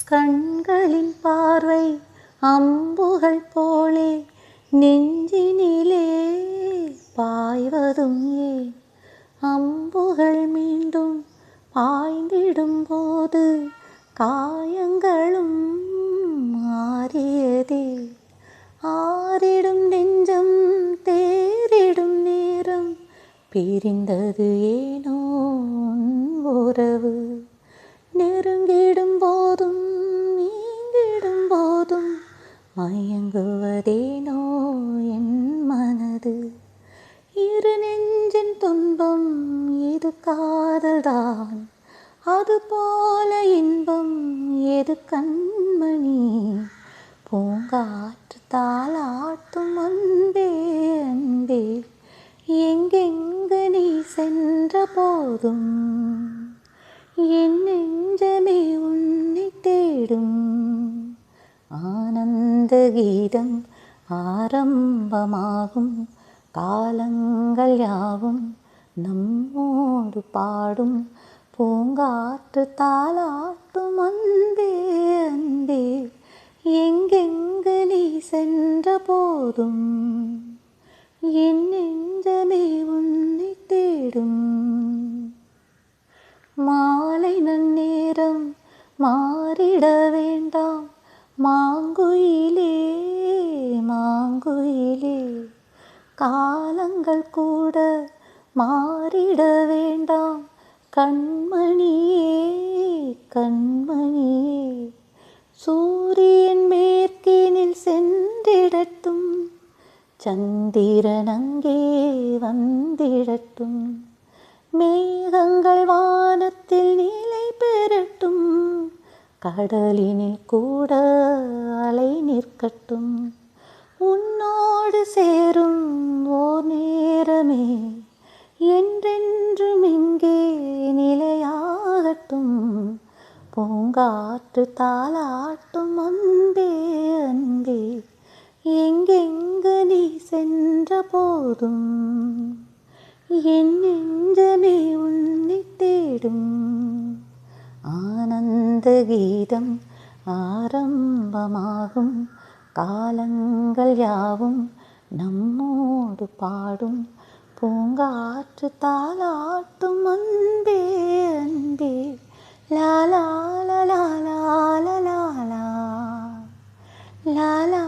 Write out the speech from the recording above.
கண்களின் பார்வை அம்புகள் போலே நெஞ்சினிலே பாய்வதும் ஏன்? அம்புகள் மீண்டும் பாய்ந்திடும் போது காயங்களும் மாறியதே. ஆறிடும் நெஞ்சம் தேறிடும் நேரம் பிரிந்தது ஏனோ உன் உறவு. நெருங்கிடும் போதும் நீங்கிடும் போதும் மயங்குவதேனோ என் மனது. இரு நெஞ்சின் துன்பம் இது காதல்தான், அதுபோல இன்பம் எது கண்மணி? பூங்காற்று தாலாட்டும் அன்பே அன்பே, எங்கெங்கு நீ சென்ற போதும் என் நெஞ்சமே உன்னை தேடும். ஆனந்த கீதம் ஆரம்பமாகும், காலங்கள் யாவும் நம்மோடு பாடும். பூங்காற்று தாலாட்டும் அன்பே அன்பே, எங்கெங்கு நீ சென்ற போதும் என் நெஞ்சமே உன்னை தேடும். மாலை நன்னேரம் மாறிட வேண்டாம் மாங்குயிலே மாங்குயிலே, காலங்கள் கூட மாறிட வேண்டாம் கண்மணியே கண்மணியே. சூரியன் மேற்கினில் சென்றிடட்டும், சந்திரன் அங்கே வந்திடட்டும். மேகங்கள் வானத்தில் நிலை பெறட்டும், கடலினில் கூட அலை நிற்கட்டும். உன்னோடு சேரும் ஓர் நேரமே என்றென்றும் இங்கே நிலையாகட்டும். பூங்காற்று தாலாட்டும் அன்பே அன்பே, எங்கெங்கு நீ சென்ற போதும் என் நெஞ்சமே உன்னை தேடும். ஆனந்த கீதம் ஆரம்பமாகும், காலங்கள் யாவும் நம்மோடு பாடும். பூங்காற்று தாலாட்டும் அன்பே அன்பே, லா லா லா லா லா லா லா லா லா.